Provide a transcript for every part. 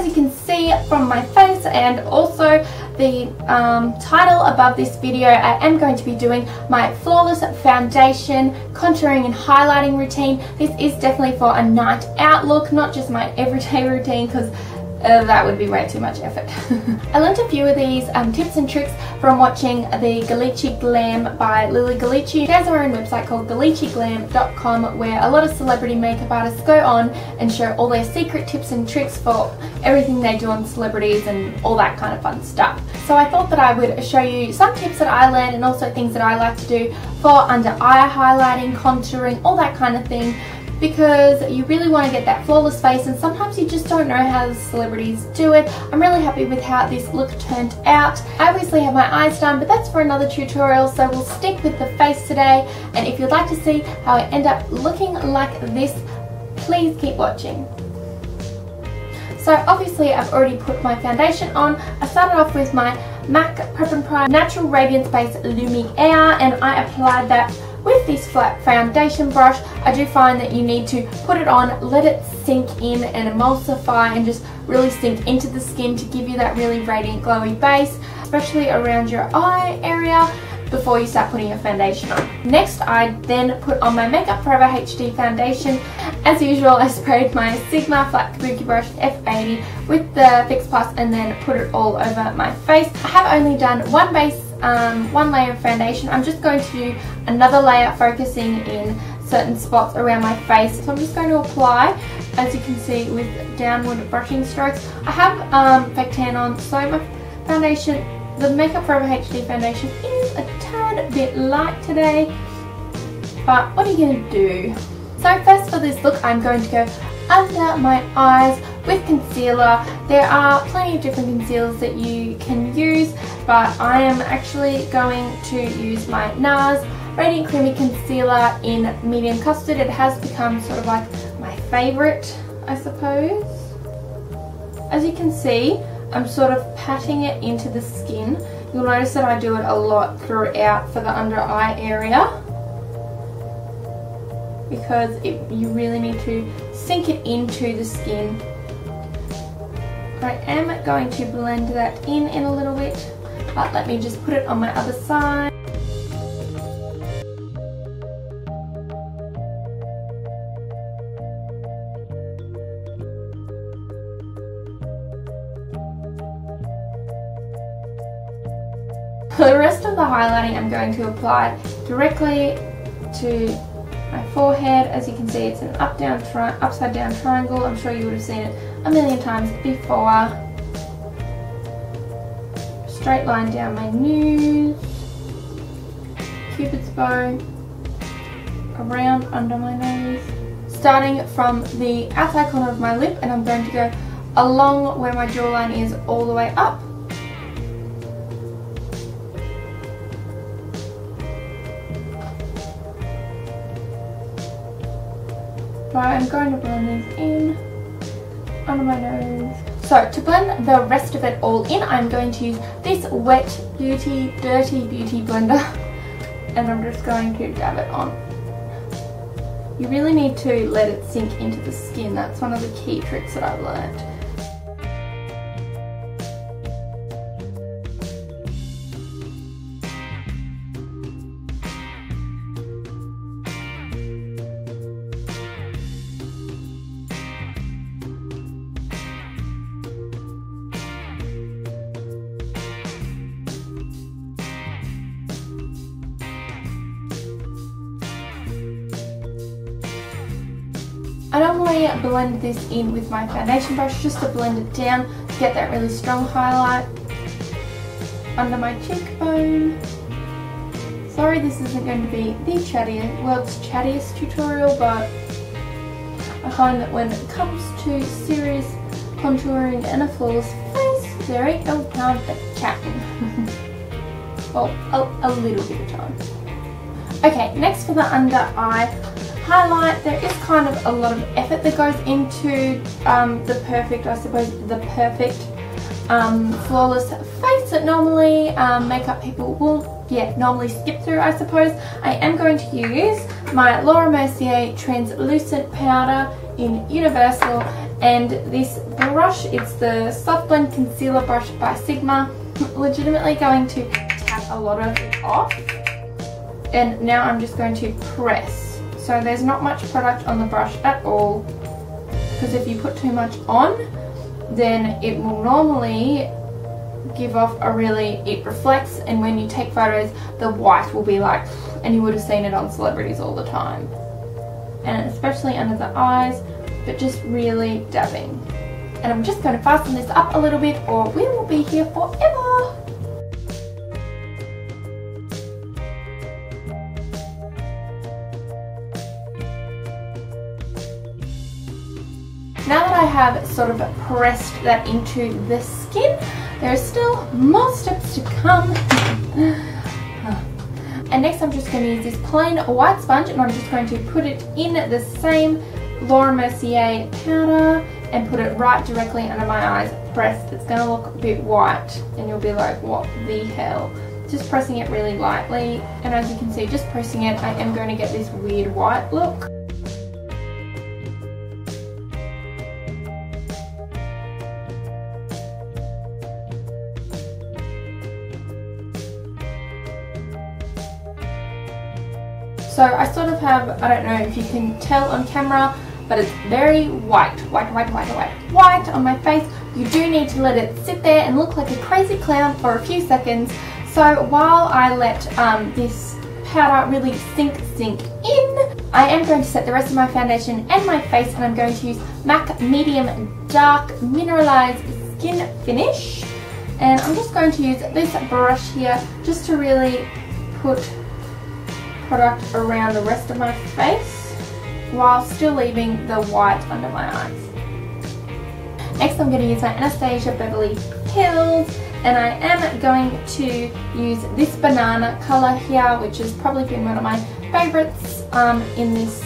as you can see from my face and also the title above this video, I am going to be doing my flawless foundation contouring and highlighting routine. This is definitely for a night out look, not just my everyday routine, because that would be way too much effort. I learned a few of these tips and tricks from watching the Ghalichi Glam by Lily Ghalichi. She has her own website called ghalichiglam.com where a lot of celebrity makeup artists go on and share all their secret tips and tricks for everything they do on celebrities and all that kind of fun stuff. So I thought that I would show you some tips that I learned and also things that I like to do for under eye highlighting, contouring, all that kind of thing, because you really want to get that flawless face and sometimes you just don't know how the celebrities do it. I'm really happy with how this look turned out. I obviously have my eyes done, but that's for another tutorial, so we'll stick with the face today, and if you'd like to see how I end up looking like this, please keep watching. So obviously I've already put my foundation on. I started off with my MAC Prep and Prime Natural Radiance Base Lumiere, and I applied that with this flat foundation brush. I do find that you need to put it on, let it sink in and emulsify and just really sink into the skin to give you that really radiant glowy base, especially around your eye area, before you start putting your foundation on. Next, I then put on my Makeup Forever HD foundation. As usual, I sprayed my Sigma flat Kabuki brush F80 with the Fix Plus and then put it all over my face. I have only done one base, one layer of foundation. I'm just going to do another layer focusing in certain spots around my face. So I'm just going to apply, as you can see, with downward brushing strokes. I have fake tan on, so my foundation, the Makeup Forever HD foundation, is a tad bit light today, but what are you going to do? So first for this look, I'm going to go under my eyes with concealer. There are plenty of different concealers that you can use, but I am actually going to use my Nars Radiant Creamy Concealer in Medium Custard. It has become sort of like my favourite, I suppose. As you can see, I'm sort of patting it into the skin. You'll notice that I do it a lot throughout for the under eye area, because you really need to sink it into the skin. I am going to blend that in a little bit, but let me just put it on my other side. For the rest of the highlighting, I'm going to apply directly to my forehead. As you can see, it's an upside down triangle. I'm sure you would have seen it a million times before. Straight line down my nose, Cupid's bow, around under my nose, starting from the outside corner of my lip, and I'm going to go along where my jawline is all the way up. So I'm going to blend these in under my nose. So to blend the rest of it all in, I'm going to use this Wet Beauty Dirty Beauty blender, and I'm just going to dab it on. You really need to let it sink into the skin. That's one of the key tricks that I've learned. I normally blend this in with my foundation brush just to blend it down to get that really strong highlight under my cheekbone. Sorry this isn't going to be the world's chattiest tutorial, but I find that when it comes to serious contouring and a flawless face, there ain't no time for chatting. Well, a little bit of time. Okay, next for the under eye highlight, there is kind of a lot of effort that goes into the perfect flawless face that normally makeup people will normally skip through, I suppose. I am going to use my Mercier translucent powder in Universal, And this brush, it's the Soft Blend Concealer Brush by Sigma. I'm legitimately going to tap a lot of it off. And now I'm just going to press. So there's not much product on the brush at all, because if you put too much on, then it will normally give off a really, it reflects, and when you take photos, the white will be like, and you would have seen it on celebrities all the time. And especially under the eyes, but just really dabbing. And I'm just going to fasten this up a little bit, or we will be here forever. Now that I have sort of pressed that into the skin, there are still more steps to come. And next I'm just going to use this plain white sponge, and I'm just going to put it in the same Mercier powder and put it right directly under my eyes, pressed. It's going to look a bit white and you'll be like, what the hell? Just pressing it really lightly, and as you can see, just pressing it, I am going to get this weird white look. So I sort of have, I don't know if you can tell on camera, but it's very white on my face. You do need to let it sit there and look like a crazy clown for a few seconds. So while I let this powder really sink in, I am going to set the rest of my foundation and my face, and I'm going to use MAC Medium Dark Mineralize Skin Finish. And I'm just going to use this brush here just to really put product around the rest of my face while still leaving the white under my eyes. Next I'm going to use my Anastasia Beverly Hills, and I am going to use this banana colour here, which has probably been one of my favourites in this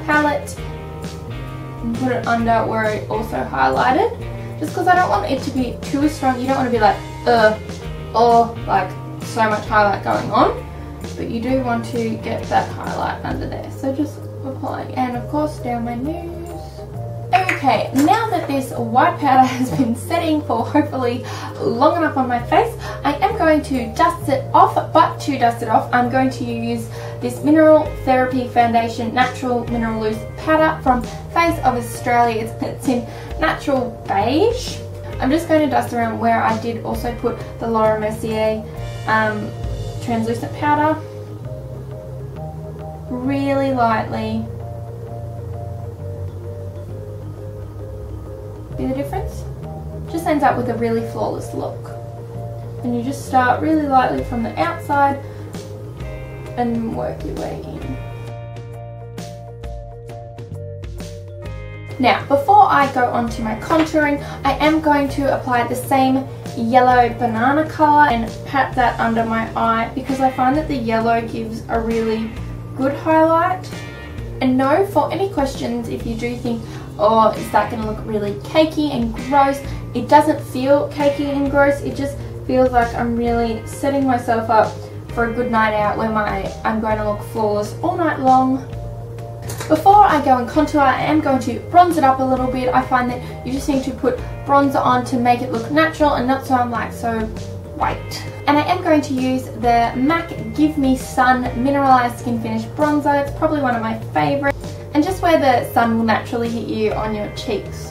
palette, and put it under where I also highlighted, just because I don't want it to be too strong. You don't want to be like, like so much highlight going on. But you do want to get that highlight under there, so just applying, and of course down my nose. Okay, now that this white powder has been setting for hopefully long enough on my face, I am going to dust it off, but to dust it off I'm going to use this Mineral Therapy Foundation Natural Mineral Loose Powder from Face of Australia. It's in Natural Beige. I'm just going to dust around where I did also put the Mercier translucent powder, really lightly. See the difference? Just ends up with a really flawless look. And you just start really lightly from the outside and work your way in. Now, before I go on to my contouring, I am going to apply the same yellow banana colour and pat that under my eye, because I find that the yellow gives a really good highlight. And no, for any questions, if you do think, oh, is that going to look really cakey and gross, it doesn't feel cakey and gross. It just feels like I'm really setting myself up for a good night out where I'm going to look flawless all night long. Before I go and contour, I am going to bronze it up a little bit. I find that you just need to put bronzer on to make it look natural and not so so white. And I am going to use the MAC Give Me Sun Mineralized Skin Finish Bronzer. It's probably one of my favourites. And just where the sun will naturally hit you on your cheeks.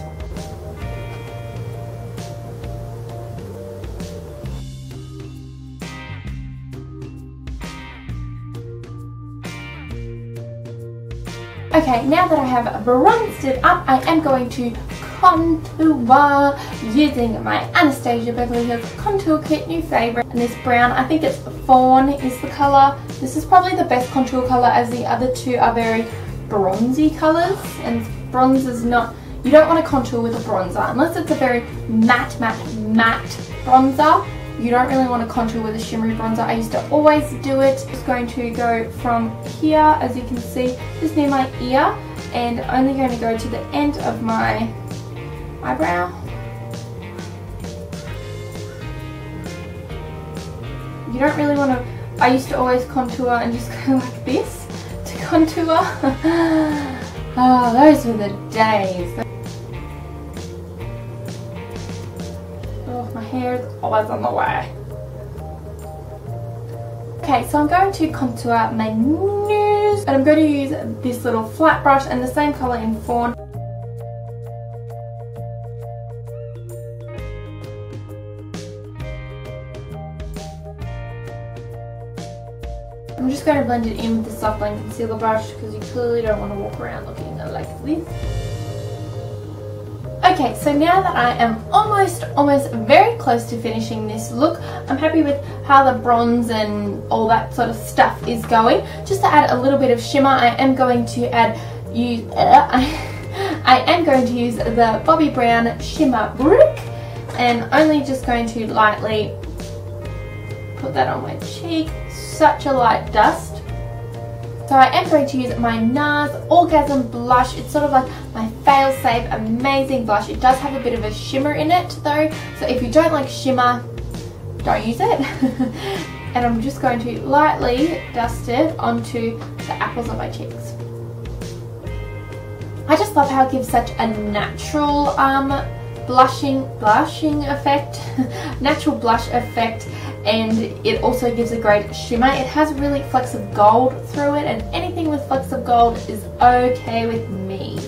Okay, now that I have bronzed it up, I am going to contour using my Anastasia Beverly Hills Contour Kit, new favourite. And this brown, I think it's Fawn is the colour. This is probably the best contour colour, as the other two are very bronzy colours. And bronze is not, you don't want to contour with a bronzer. Unless it's a very matte bronzer, you don't really want to contour with a shimmery bronzer. I used to always do it. Just going to go from here, as you can see, just near my ear, and only going to go to the end of my eyebrow. You don't really want to, I used to always contour and just go like this to contour. Oh, those were the days. Oh, my hair is always on the way. Okay, so I'm going to contour my nose, and I'm going to use this little flat brush and the same colour in Fawn. I'm just going to blend it in with the soft blend concealer brush because you clearly don't want to walk around looking like this. Okay, so now that I am almost very close to finishing this look, I'm happy with how the bronze and all that sort of stuff is going. Just to add a little bit of shimmer, I am going to use the Bobbi Brown Shimmer Brick, and only just going to lightly put that on my cheek. Such a light dust. So I am going to use my Nars Orgasm Blush. It's sort of like my fail-safe amazing blush. It does have a bit of a shimmer in it though, so if you don't like shimmer, don't use it. And I'm just going to lightly dust it onto the apples of my cheeks. I just love how it gives such a natural blushing effect, natural blush effect, and it also gives a great shimmer. It has really flecks of gold through it, and anything with flecks of gold is okay with me.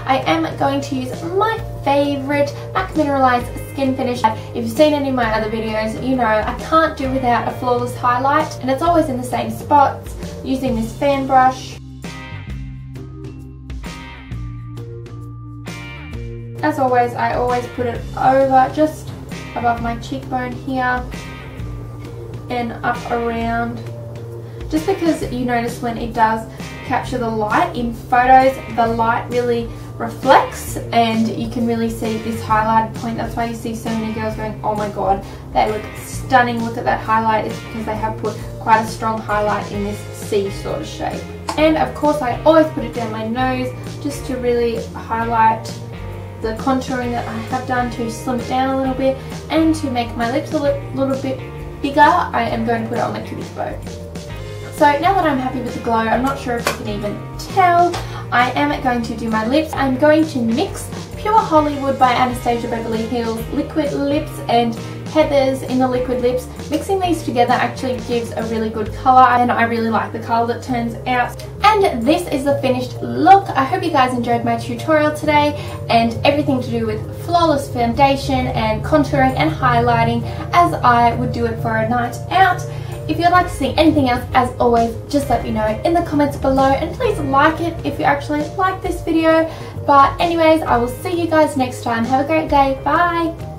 I am going to use my favourite MAC Mineralize Skin Finish. If you've seen any of my other videos, you know I can't do without a flawless highlight, and it's always in the same spots, using this fan brush. As always, I always put it over just above my cheekbone here and up around, just because you notice when it does capture the light in photos, the light really reflects and you can really see this highlight point. That's why you see so many girls going, oh my god, they look stunning, look at that highlight. It's because they have put quite a strong highlight in this C sort of shape. And of course I always put it down my nose just to really highlight the contouring that I have done, to slim it down a little bit and to make my lips a little bit bigger. I am going to put it on my cupid's bow. So now that I'm happy with the glow, I'm not sure if you can even tell, I am going to do my lips. I'm going to mix Pure Hollywood by Anastasia Beverly Hills liquid lips and Heather's in the liquid lips. Mixing these together actually gives a really good colour, and I really like the colour that turns out. And this is the finished look. I hope you guys enjoyed my tutorial today and everything to do with flawless foundation and contouring and highlighting as I would do it for a night out. If you'd like to see anything else, as always, just let me know in the comments below, and please like it if you actually like this video. But anyways, I will see you guys next time. Have a great day. Bye!